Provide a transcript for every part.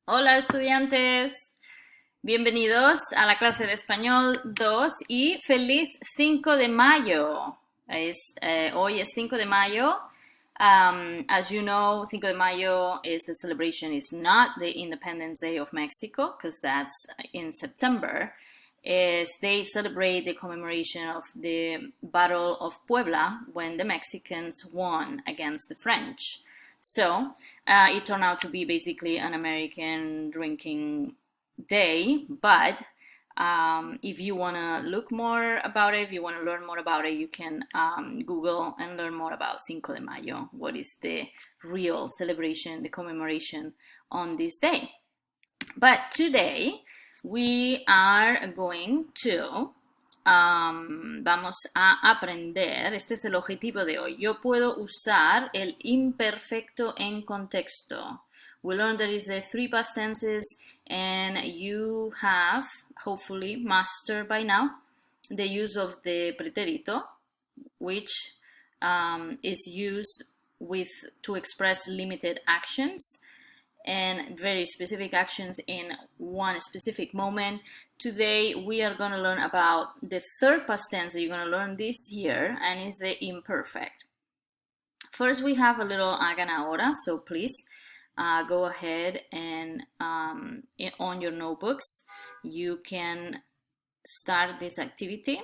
Hola estudiantes, bienvenidos a la clase de español 2 y feliz 5 de mayo. Hoy es 5 de mayo. As you know, 5 de mayo is the celebration is not the Independence Day of Mexico because that's in September. They celebrate the commemoration of the Battle of Puebla when the Mexicans won against the French. So it turned out to be basically an American drinking day, but if you want to look more about it, if you want to learn more about it, you can Google and learn more about Cinco de Mayo. What is the real celebration, the commemoration on this day? But today we are going to vamos a aprender, este es el objetivo de hoy. Yo puedo usar el imperfecto en contexto. We learned there is the three past tenses and you have hopefully mastered by now the use of the pretérito, which is used to express limited actions and very specific actions in one specific moment. Today we are going to learn about the third past tense that you're going to learn this year, and is the imperfect. First we have a little hagan ahora, so please go ahead and on your notebooks you can start this activity.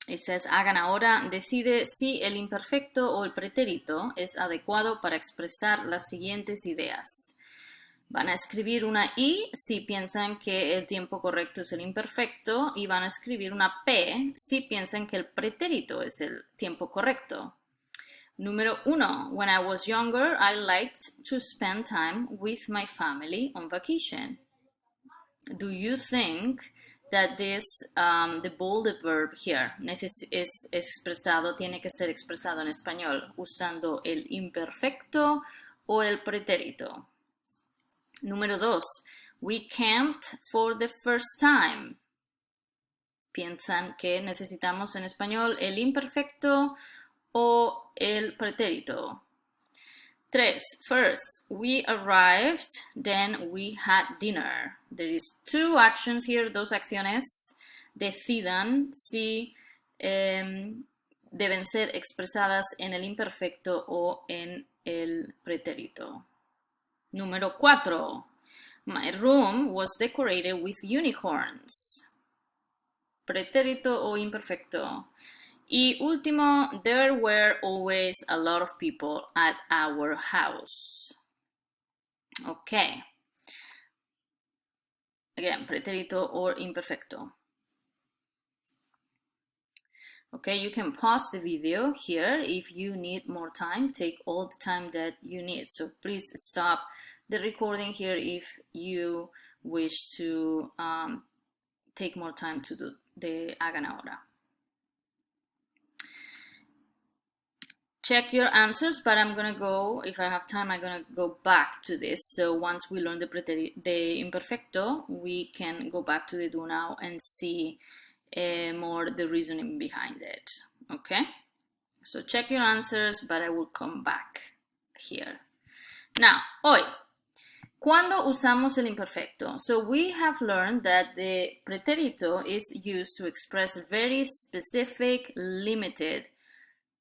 It says, hagan ahora, decide si el imperfecto o el pretérito es adecuado para expresar las siguientes ideas. Van a escribir una I si piensan que el tiempo correcto es el imperfecto y van a escribir una P si piensan que el pretérito es el tiempo correcto. Número 1. When I was younger, I liked to spend time with my family on vacation. Do you think that the bolded verb here es expresado, tiene que ser expresado en español usando el imperfecto o el pretérito? Número 2. We camped for the first time. ¿Piensan que necesitamos en español el imperfecto o el pretérito? 3. First, we arrived, then we had dinner. There is two actions here, dos acciones. Decidan si deben ser expresadas en el imperfecto o en el pretérito. Número 4. My room was decorated with unicorns. Pretérito o imperfecto. Y último, there were always a lot of people at our house. Okay. Again, pretérito or imperfecto. Okay, you can pause the video here if you need more time. Take all the time that you need. So please stop the recording here if you wish to take more time to do the hagan ahora. Check your answers, but I'm gonna go, if I have time, I'm gonna go back to this. So once we learn the imperfecto, we can go back to the do now and see more the reasoning behind it. Okay? So check your answers, but I will come back here. Now, hoy, ¿cuándo usamos el imperfecto? So we have learned that the pretérito is used to express very specific, limited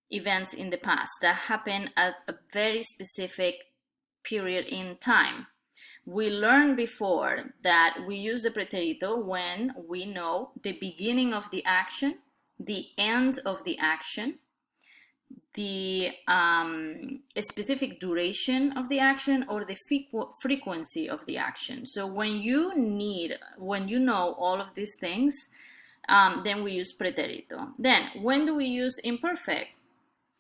events in the past that happen at a very specific period in time. We learned before that we use the pretérito when we know the beginning of the action, the end of the action, the specific duration of the action, or the frequency of the action. So when you know all of these things, then we use pretérito. Then when do we use imperfect?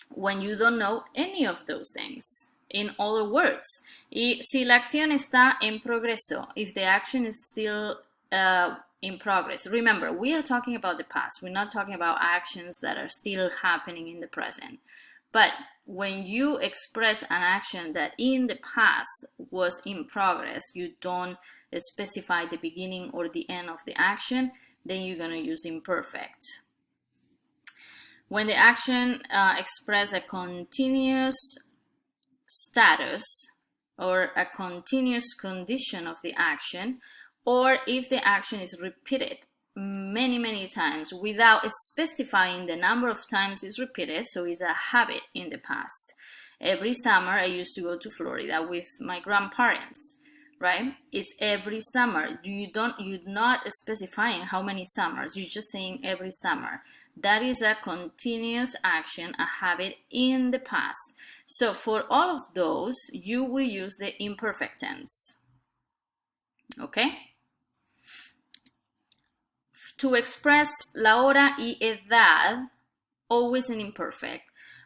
When you don't know any of those things. In other words, y si la acción está en progreso, if the action is still in progress. Remember, we are talking about the past. We're not talking about actions that are still happening in the present. But when you express an action that in the past was in progress, you don't specify the beginning or the end of the action, then you're going to use imperfect. When the action expresses a continuous status, or a continuous condition of the action, or if the action is repeated many times without specifying the number of times it's repeated, so it's a habit in the past. Every summer I used to go to Florida with my grandparents, right? It's every summer. You're not specifying how many summers, you're just saying every summer. That is a continuous action, a habit in the past. So for all of those, you will use the imperfect tense. Okay? To express la hora y edad, always an imperfect.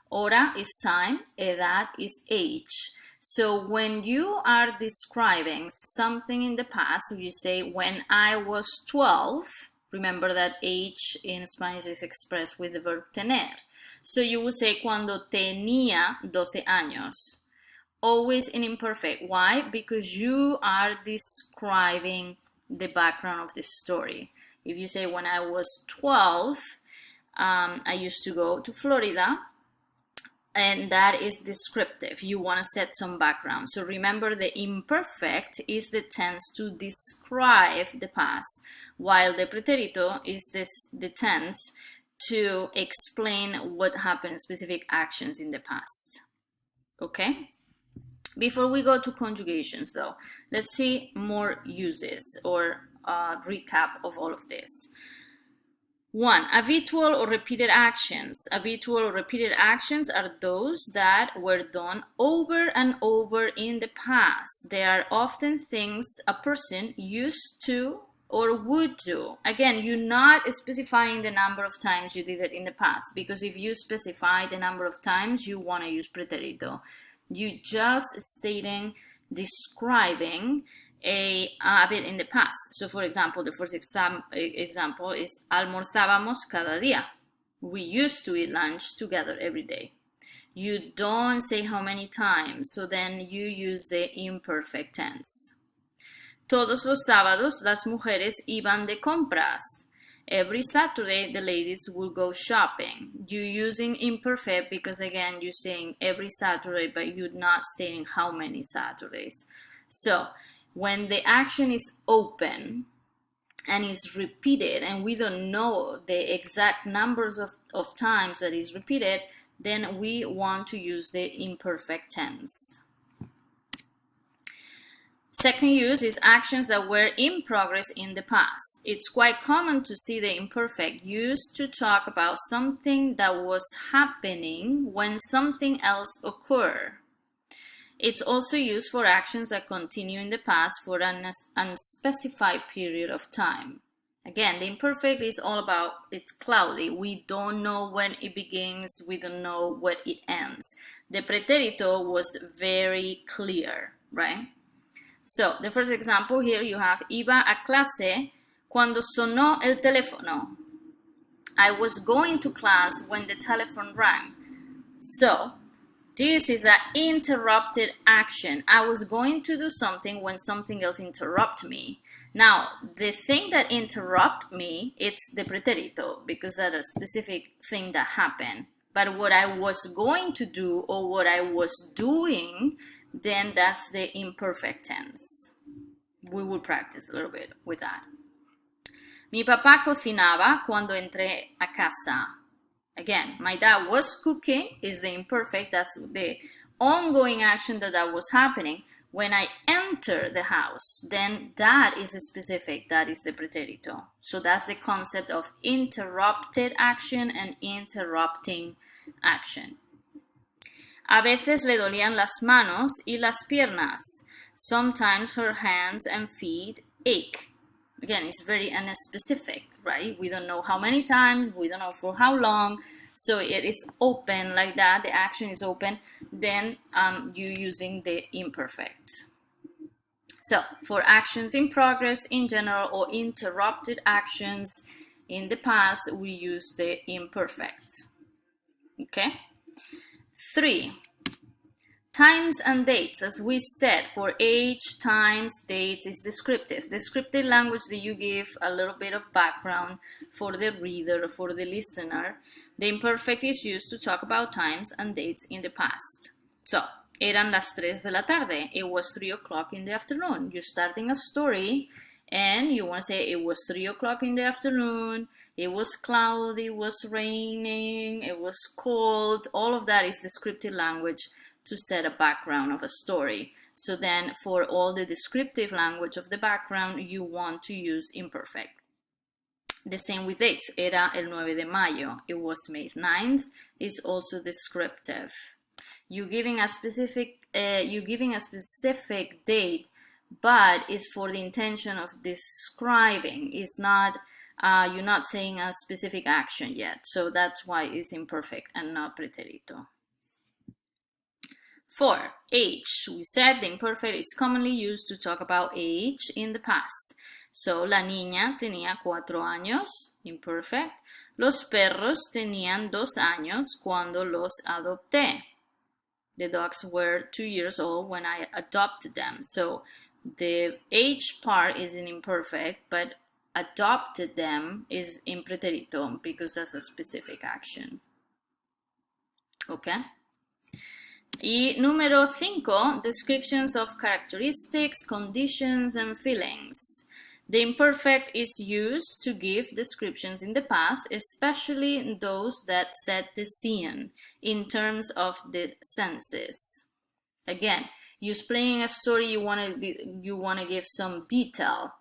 Hora is time, edad is age. So when you are describing something in the past, you say, when I was 12, remember that age in Spanish is expressed with the verb tener. So you will say, cuando tenía 12 años. Always in imperfect. Why? Because you are describing the background of the story. If you say, when I was 12, I used to go to Florida, and that is descriptive. You want to set some background. So remember, the imperfect is the tense to describe the past, while the preterito is the tense to explain what happened, specific actions in the past. Okay? Before we go to conjugations, though, let's see more uses or recap of all of this. 1. Habitual or repeated actions. Habitual or repeated actions are those that were done over and over in the past. They are often things a person used to or would do. Again, you're not specifying the number of times you did it in the past, because if you specify the number of times, you want to use preterito. You just stating, describing a habit in the past. So for example, the first example is almorzábamos cada día. We used to eat lunch together every day. You don't say how many times, so then you use the imperfect tense. Todos los sábados las mujeres iban de compras. Every Saturday the ladies will go shopping. You're using imperfect because again you're saying every Saturday, but you're not stating how many Saturdays. So when the action is open and is repeated and we don't know the exact numbers of times that is repeated, then we want to use the imperfect tense. Second use is actions that were in progress in the past. It's quite common to see the imperfect used to talk about something that was happening when something else occurred. It's also used for actions that continue in the past for an unspecified period of time. Again, the imperfect is all about, it's cloudy. We don't know when it begins. We don't know when it ends. The preterito was very clear, right? So, the first example here you have, iba a clase cuando sonó el teléfono. I was going to class when the telephone rang. So, this is an interrupted action. I was going to do something when something else interrupted me. Now, the thing that interrupted me, it's the preterito, because that's a specific thing that happened. But what I was going to do or what I was doing, then that's the imperfect tense. We will practice a little bit with that. Mi papá cocinaba cuando entré a casa. Again, my dad was cooking is the imperfect. That's the ongoing action that was happening. When I enter the house, then that is specific. That is the preterito. So that's the concept of interrupted action and interrupting action. A veces le dolían las manos y las piernas. Sometimes her hands and feet ache. Again, it's very unspecific, right? We don't know how many times, we don't know for how long, so it is open like that, the action is open, then you're using the imperfect. So, for actions in progress in general or interrupted actions in the past, we use the imperfect. Okay? 3. Times and dates, as we said, for age, times, dates is descriptive. Descriptive language that you give a little bit of background for the reader, for the listener. The imperfect is used to talk about times and dates in the past. So, Eran las 3 de la tarde. It was 3 o'clock in the afternoon. You're starting a story and you want to say it was 3 o'clock in the afternoon, it was cloudy, it was raining, it was cold. All of that is descriptive language to set a background of a story. So then for all the descriptive language of the background, you want to use imperfect. The same with dates. Era el 9 de mayo. It was May 9th. Is also descriptive. You're giving a specific date, but it's for the intention of describing. It's not you're not saying a specific action yet. So that's why it's imperfect and not pretérito. 4. Age. We said the imperfect is commonly used to talk about age in the past. So, la niña tenía 4 años, imperfect. Los perros tenían 2 años cuando los adopté. The dogs were 2 years old when I adopted them. So, the age part is in imperfect, but adopted them is in pretérito because that's a specific action. Okay? Y número 5, descriptions of characteristics, conditions, and feelings. The imperfect is used to give descriptions in the past, especially those that set the scene in terms of the senses. Again, you're explaining a story, you want to give some detail.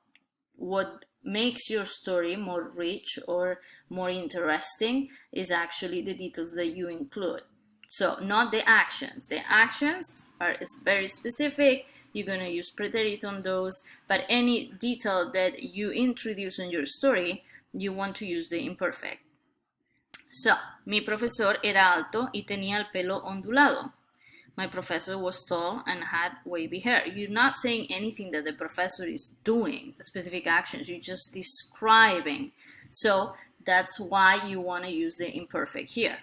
What makes your story more rich or more interesting is actually the details that you include. So not the actions. The actions are very specific. You're going to use pretérito on those, but any detail that you introduce in your story, you want to use the imperfect. So, mi profesor era alto y tenía el pelo ondulado. My professor was tall and had wavy hair. You're not saying anything that the professor is doing, specific actions. You're just describing. So that's why you want to use the imperfect here.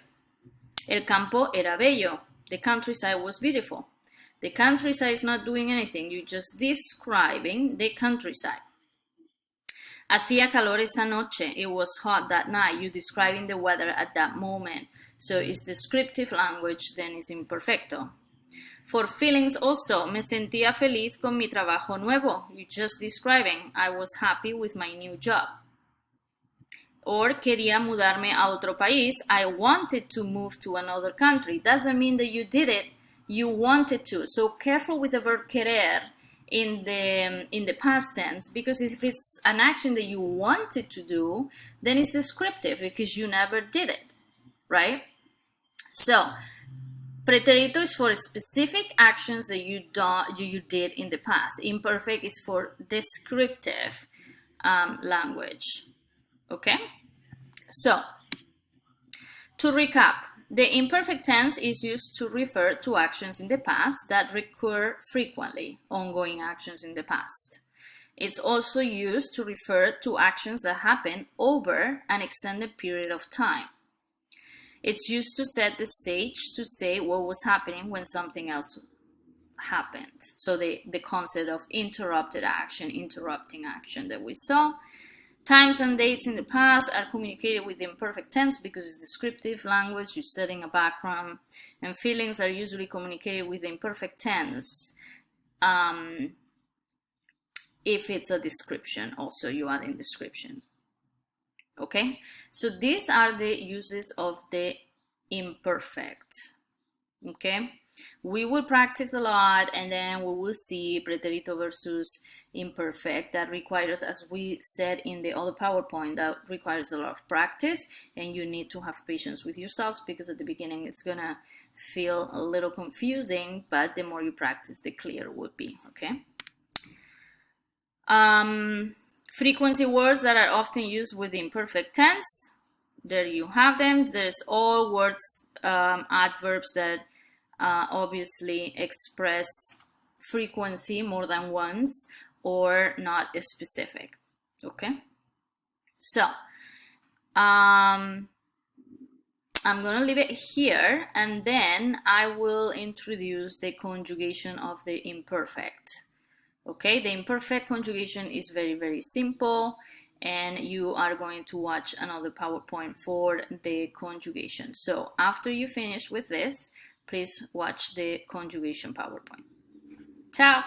El campo era bello. The countryside was beautiful. The countryside is not doing anything. You're just describing the countryside. Hacía calor esa noche. It was hot that night. You're describing the weather at that moment. So it's descriptive language, then it's imperfecto. For feelings also, me sentía feliz con mi trabajo nuevo. You're just describing. I was happy with my new job. Or quería mudarme a otro país. I wanted to move to another country. Doesn't mean that you did it. You wanted to. So careful with the verb querer in the past tense, because if it's an action that you wanted to do, then it's descriptive because you never did it, right? So pretérito is for specific actions that you did in the past. Imperfect is for descriptive language. Okay? So, to recap, the imperfect tense is used to refer to actions in the past that recur frequently, ongoing actions in the past. It's also used to refer to actions that happen over an extended period of time. It's used to set the stage to say what was happening when something else happened. So the concept of interrupted action, interrupting action that we saw. Times and dates in the past are communicated with the imperfect tense because it's descriptive language, you're setting a background, and feelings are usually communicated with the imperfect tense. If it's a description, also you add in description. Okay, so these are the uses of the imperfect. Okay, we will practice a lot and then we will see pretérito versus imperfect. That requires, as we said in the other PowerPoint, that requires a lot of practice, and you need to have patience with yourselves because at the beginning it's gonna feel a little confusing, but the more you practice, the clearer it will be. Okay. Frequency words that are often used with the imperfect tense. There you have them. There's all words, adverbs that obviously express frequency more than once or not specific. Okay, so I'm gonna leave it here and then I will introduce the conjugation of the imperfect. Okay, the imperfect conjugation is very, very simple, and you are going to watch another PowerPoint for the conjugation. So after you finish with this, please watch the conjugation PowerPoint. Ciao!